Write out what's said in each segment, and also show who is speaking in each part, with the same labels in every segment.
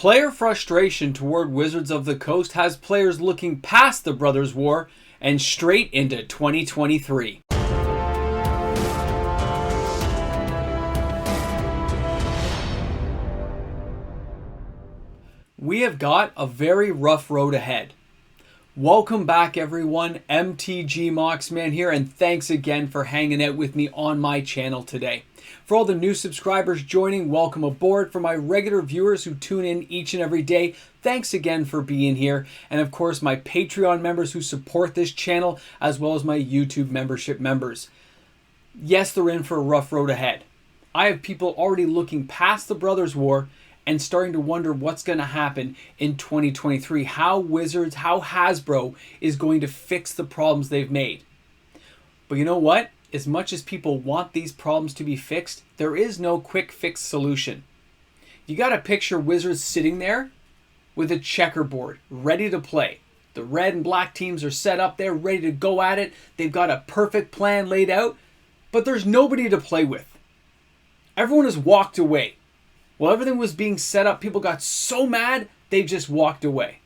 Speaker 1: Player frustration toward Wizards of the Coast has players looking past the Brothers' War and straight into 2023. We have got a very rough road ahead. Welcome back everyone, MTG Moxman here, and thanks again for hanging out with me on my channel today. For all the new subscribers joining, welcome aboard. For my regular viewers who tune in each and every day, thanks again for being here. And of course, my Patreon members who support this channel, as well as my YouTube membership members. Yes, they're in for a rough road ahead. I have people already looking past the Brothers' War and starting to wonder what's going to happen in 2023. How Wizards, how Hasbro is going to fix the problems they've made. But you know what? As much as people want these problems to be fixed, there is no quick fix solution. You got to picture Wizards sitting there with a checkerboard, ready to play. The red and black teams are set up there, ready to go at it. They've got a perfect plan laid out, but there's nobody to play with. Everyone has walked away. While everything was being set up, people got so mad, they just walked away.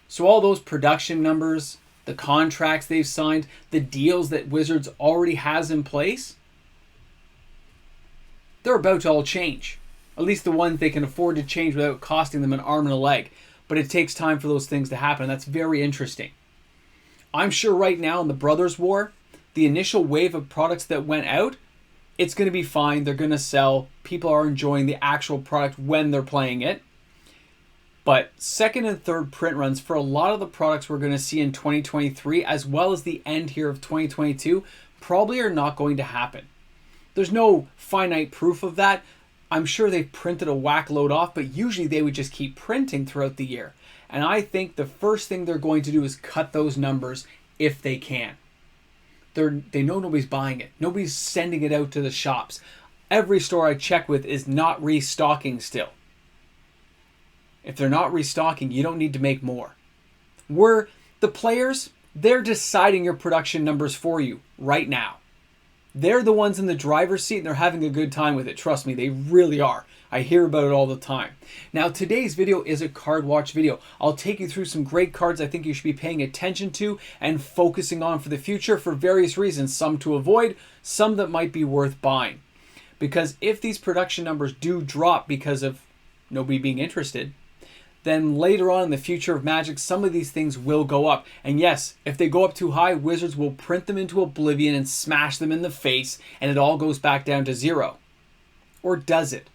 Speaker 1: So all those production numbers, the contracts they've signed, the deals that Wizards already has in place, they're about to all change. At least the ones they can afford to change without costing them an arm and a leg. But it takes time for those things to happen. That's very interesting. I'm sure right now in the Brothers' War, the initial wave of products that went out, it's going to be fine. They're going to sell. People are enjoying the actual product when they're playing it. But second and third print runs for a lot of the products we're going to see in 2023, as well as the end here of 2022, probably are not going to happen. There's no finite proof of that. I'm sure they've printed a whack load off, but usually they would just keep printing throughout the year. And I think the first thing they're going to do is cut those numbers if they can. They know nobody's buying it. Nobody's sending it out to the shops. Every store I check with is not restocking still. If they're not restocking, you don't need to make more. The players, they're deciding your production numbers for you right now. They're the ones in the driver's seat and they're having a good time with it. Trust me, they really are. I hear about it all the time. Now, today's video is a card watch video. I'll take you through some great cards I think you should be paying attention to and focusing on for the future for various reasons. Some to avoid, some that might be worth buying. Because if these production numbers do drop because of nobody being interested, then later on in the future of Magic, some of these things will go up. And yes, if they go up too high, Wizards will print them into oblivion and smash them in the face, and it all goes back down to zero. Or does it?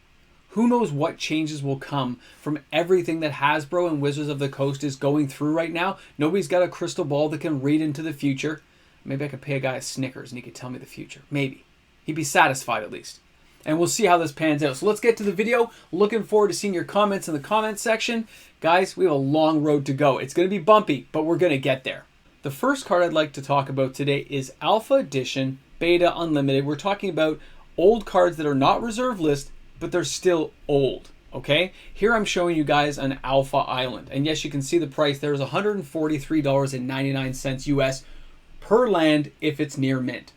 Speaker 1: Who knows what changes will come from everything that Hasbro and Wizards of the Coast is going through right now. Nobody's got a crystal ball that can read into the future. Maybe I could pay a guy a Snickers and he could tell me the future. Maybe. He'd be satisfied at least. And we'll see how this pans out. So let's get to the video. Looking forward to seeing your comments in the comment section. Guys, we have a long road to go. It's going to be bumpy, but we're going to get there. The first card I'd like to talk about today is Alpha Edition Beta Unlimited. We're talking about old cards that are not reserve list, but they're still old, okay? Here I'm showing you guys an Alpha Island. And yes, you can see the price. There's $143.99 US per land if it's near mint.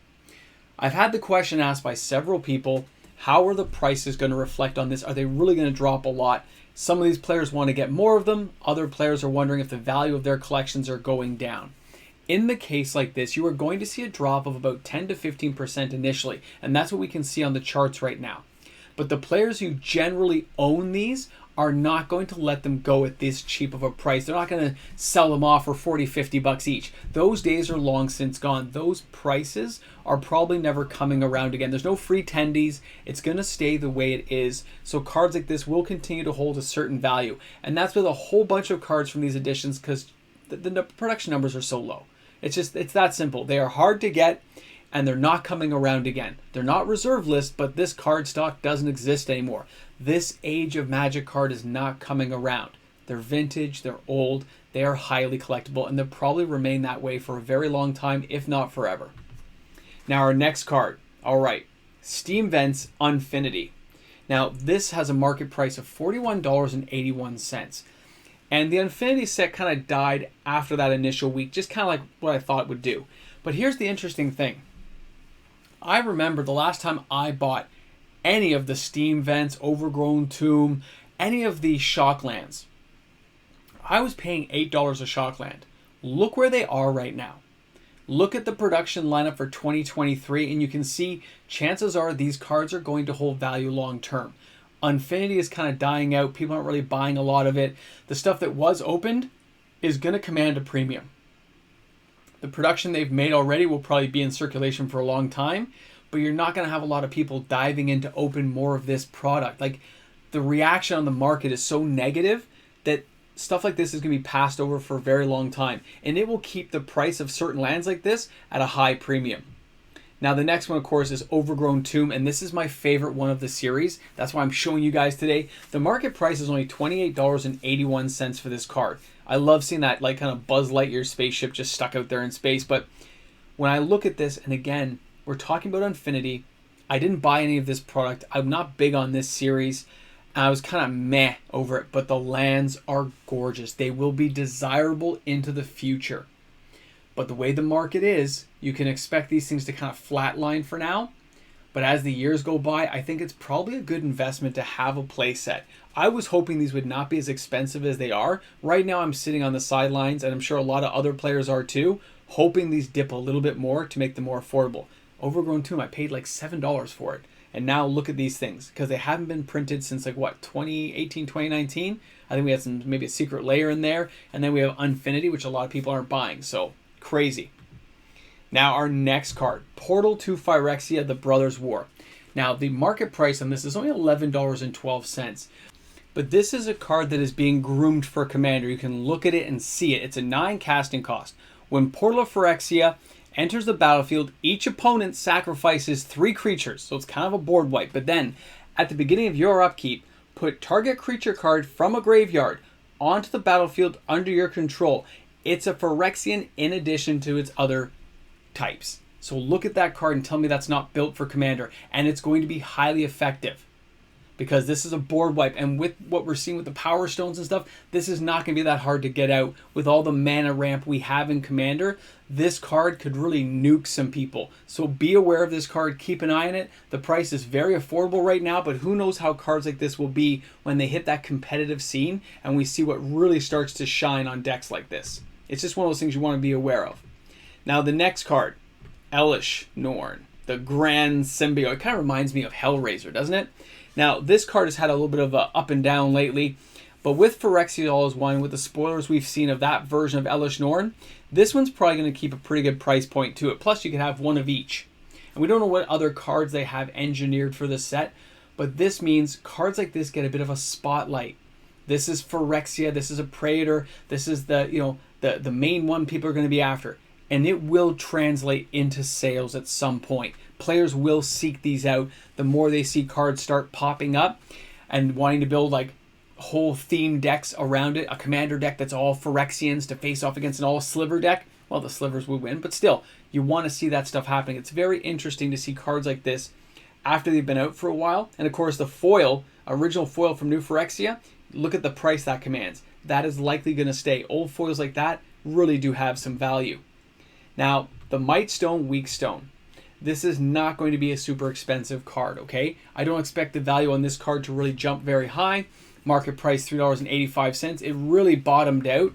Speaker 1: I've had the question asked by several people, how are the prices going to reflect on this? Are they really going to drop a lot? Some of these players want to get more of them. Other players are wondering if the value of their collections are going down. In the case like this, you are going to see a drop of about 10 to 15% initially. And that's what we can see on the charts right now. But the players who generally own these are not going to let them go at this cheap of a price. They're not going to sell them off for 40, 50 bucks each. Those days are long since gone. Those prices are probably never coming around again. There's no free tendies. It's going to stay the way it is. So cards like this will continue to hold a certain value. And that's with a whole bunch of cards from these editions because the production numbers are so low. It's that simple. They are hard to get. And they're not coming around again. They're not reserve list, but this card stock doesn't exist anymore. This age of Magic card is not coming around. They're vintage, they're old, they are highly collectible, and they'll probably remain that way for a very long time, if not forever. Now our next card, all right, Steam Vents Unfinity. Now this has a market price of $41.81. And the Unfinity set kind of died after that initial week, just kind of like what I thought it would do. But here's the interesting thing. I remember the last time I bought any of the Steam Vents, Overgrown Tomb, any of the Shocklands. I was paying $8 a Shockland. Look where they are right now. Look at the production lineup for 2023, and you can see chances are these cards are going to hold value long term. Unfinity is kind of dying out. People aren't really buying a lot of it. The stuff that was opened is going to command a premium. The production they've made already will probably be in circulation for a long time, but you're not going to have a lot of people diving in to open more of this product. Like, the reaction on the market is so negative that stuff like this is going to be passed over for a very long time, and it will keep the price of certain lands like this at a high premium. Now, the next one, of course, is Overgrown Tomb, and this is my favorite one of the series. That's why I'm showing you guys today. The market price is only $28.81 for this card. I love seeing that like kind of Buzz Lightyear spaceship just stuck out there in space, but when I look at this, and again, we're talking about Unfinity. I didn't buy any of this product. I'm not big on this series. I was kind of meh over it, but the lands are gorgeous. They will be desirable into the future. But the way the market is, you can expect these things to kind of flatline for now. But as the years go by, I think it's probably a good investment to have a play set. I was hoping these would not be as expensive as they are. Right now I'm sitting on the sidelines, and I'm sure a lot of other players are too, hoping these dip a little bit more to make them more affordable. Overgrown Tomb, I paid like $7 for it. And now look at these things, because they haven't been printed since like what, 2018, 2019? I think we had some, maybe a Secret Lair in there. And then we have Unfinity, which a lot of people aren't buying. So crazy. Now our next card, Portal to Phyrexia, the Brothers' War. Now the market price on this is only $11.12. But this is a card that is being groomed for Commander. You can look at it and see it. It's a 9 casting cost. When Portal of Phyrexia enters the battlefield, each opponent sacrifices 3 creatures, so it's kind of a board wipe. But then, at the beginning of your upkeep, put target creature card from a graveyard onto the battlefield under your control. It's a Phyrexian in addition to its other types. So look at that card and tell me that's not built for Commander. And it's going to be highly effective, because this is a board wipe, and with what we're seeing with the Power Stones and stuff, this is not going to be that hard to get out. With all the mana ramp we have in Commander, this card could really nuke some people. So be aware of this card, keep an eye on it. The price is very affordable right now, but who knows how cards like this will be when they hit that competitive scene and we see what really starts to shine on decks like this. It's just one of those things you want to be aware of. Now the next card, Elesh Norn, the Grand Symbiote. It kind of reminds me of Hellraiser, doesn't it? Now, this card has had a little bit of a up and down lately, but with Phyrexia All Is One, with the spoilers we've seen of that version of Elesh Norn, this one's probably going to keep a pretty good price point to it. Plus, you could have one of each. And we don't know what other cards they have engineered for this set, but this means cards like this get a bit of a spotlight. This is Phyrexia, this is a Praetor, this is the main one people are going to be after. And it will translate into sales at some point. Players will seek these out the more they see cards start popping up and wanting to build like whole theme decks around it. A Commander deck that's all Phyrexians to face off against an all Sliver deck. Well, the Slivers would win, but still, you want to see that stuff happening. It's very interesting to see cards like this after they've been out for a while. And of course, the foil, original foil from New Phyrexia, look at the price that commands. That is likely going to stay. Old foils like that really do have some value. Now, the Might Stone, Weak Stone. This is not going to be a super expensive card, okay? I don't expect the value on this card to really jump very high. Market price $3.85. It really bottomed out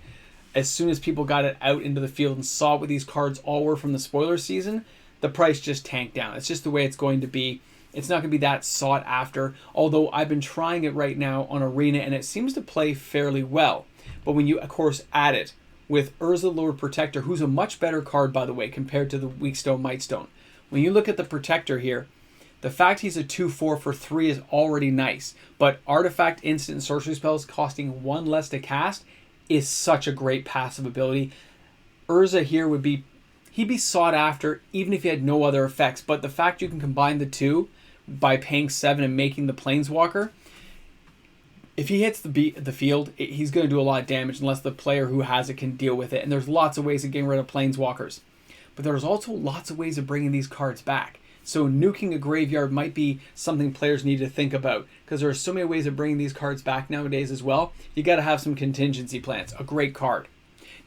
Speaker 1: as soon as people got it out into the field and saw what these cards all were from the spoiler season. The price just tanked down. It's just the way it's going to be. It's not going to be that sought after, although I've been trying it right now on Arena and it seems to play fairly well. But when you, of course, add it with Urza Lord Protector, who's a much better card, by the way, compared to the Weak Stone, Might Stone. When you look at the Protector here, the fact he's a 2/4 for 3 is already nice, but Artifact, Instant, and Sorcery spells costing 1 less to cast is such a great passive ability. Urza here would be, he'd be sought after even if he had no other effects, but the fact you can combine the two by paying 7 and making the Planeswalker, if he hits the field, he's going to do a lot of damage unless the player who has it can deal with it. And there's lots of ways of getting rid of Planeswalkers. But there's also lots of ways of bringing these cards back. So nuking a graveyard might be something players need to think about, because there are so many ways of bringing these cards back nowadays as well. You got to have some contingency plans. A great card.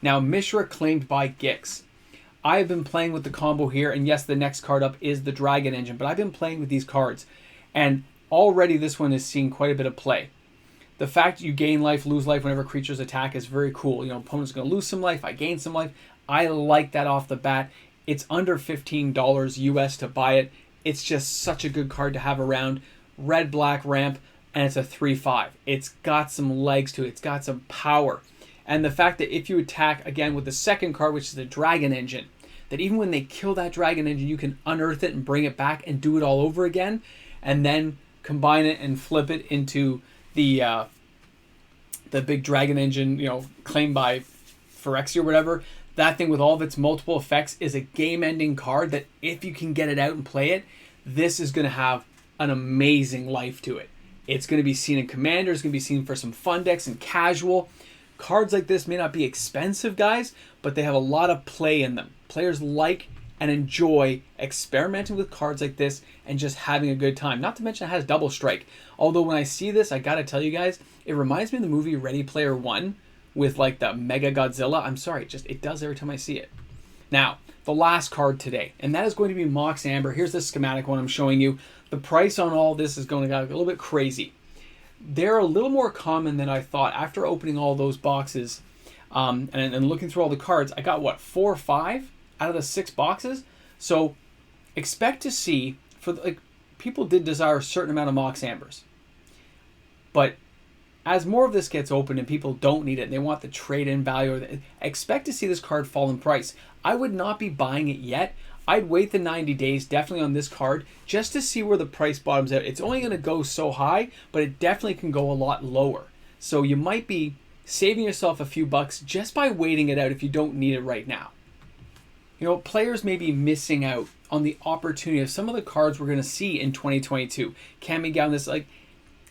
Speaker 1: Now, Mishra, claimed by Gix. I've been playing with the combo here, and yes, the next card up is the Dragon Engine, but I've been playing with these cards, and already this one is seeing quite a bit of play. the fact you gain life, lose life whenever creatures attack is very cool. You know, opponent's going to lose some life, I gain some life. I like that off the bat. It's under $15 US to buy it. It's just such a good card to have around. Red, black ramp, and it's a 3/5. It's got some legs to it. It's got some power. And the fact that if you attack, again, with the second card, which is the Dragon Engine, that even when they kill that Dragon Engine, you can unearth it and bring it back and do it all over again, and then combine it and flip it into the big Dragon Engine, you know, claimed by Phyrexia or whatever. That thing with all of its multiple effects is a game-ending card that if you can get it out and play it, this is going to have an amazing life to it. It's going to be seen in Commander. It's going to be seen for some fun decks and casual. Cards like this may not be expensive, guys, but they have a lot of play in them. Players like and enjoy experimenting with cards like this and just having a good time. Not to mention it has double strike. Although when I see this, I got to tell you guys, it reminds me of the movie Ready Player One with like the Mega Godzilla. I'm sorry, it does every time I see it. Now, the last card today, and that is going to be Mox Amber. Here's the schematic one I'm showing you. The price on all this is going to get a little bit crazy. They're a little more common than I thought. After opening all those boxes and looking through all the cards, I got, what, 4 or 5 out of the 6 boxes? So expect to see, people did desire a certain amount of Mox Ambers. But as more of this gets opened and people don't need it and they want the trade-in value, expect to see this card fall in price. I would not be buying it yet. I'd wait the 90 days definitely on this card just to see where the price bottoms out. It's only going to go so high, but it definitely can go a lot lower. So you might be saving yourself a few bucks just by waiting it out if you don't need it right now. You know, players may be missing out on the opportunity of some of the cards we're going to see in 2022. Kamigawa,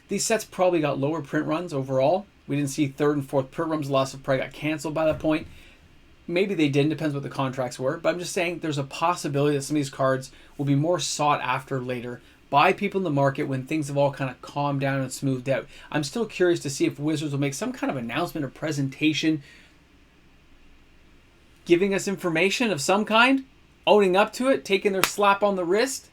Speaker 1: these sets probably got lower print runs overall. We didn't see 3rd and 4th print runs. Lots of probably got canceled by that point. Maybe they didn't, depends what the contracts were. But I'm just saying there's a possibility that some of these cards will be more sought after later by people in the market when things have all kind of calmed down and smoothed out. I'm still curious to see if Wizards will make some kind of announcement or presentation giving us information of some kind, owning up to it, taking their slap on the wrist.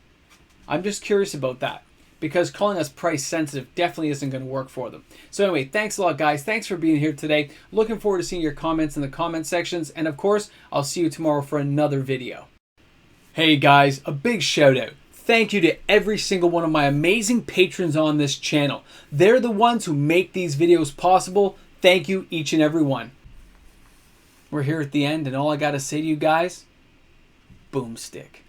Speaker 1: I'm just curious about that, because calling us price sensitive definitely isn't going to work for them. So anyway, thanks a lot, guys. Thanks for being here today. Looking forward to seeing your comments in the comment sections. And of course, I'll see you tomorrow for another video. Hey guys, a big shout out. Thank you to every single one of my amazing patrons on this channel. They're the ones who make these videos possible. Thank you, each and every one. We're here at the end, and all I got to say to you guys, boomstick.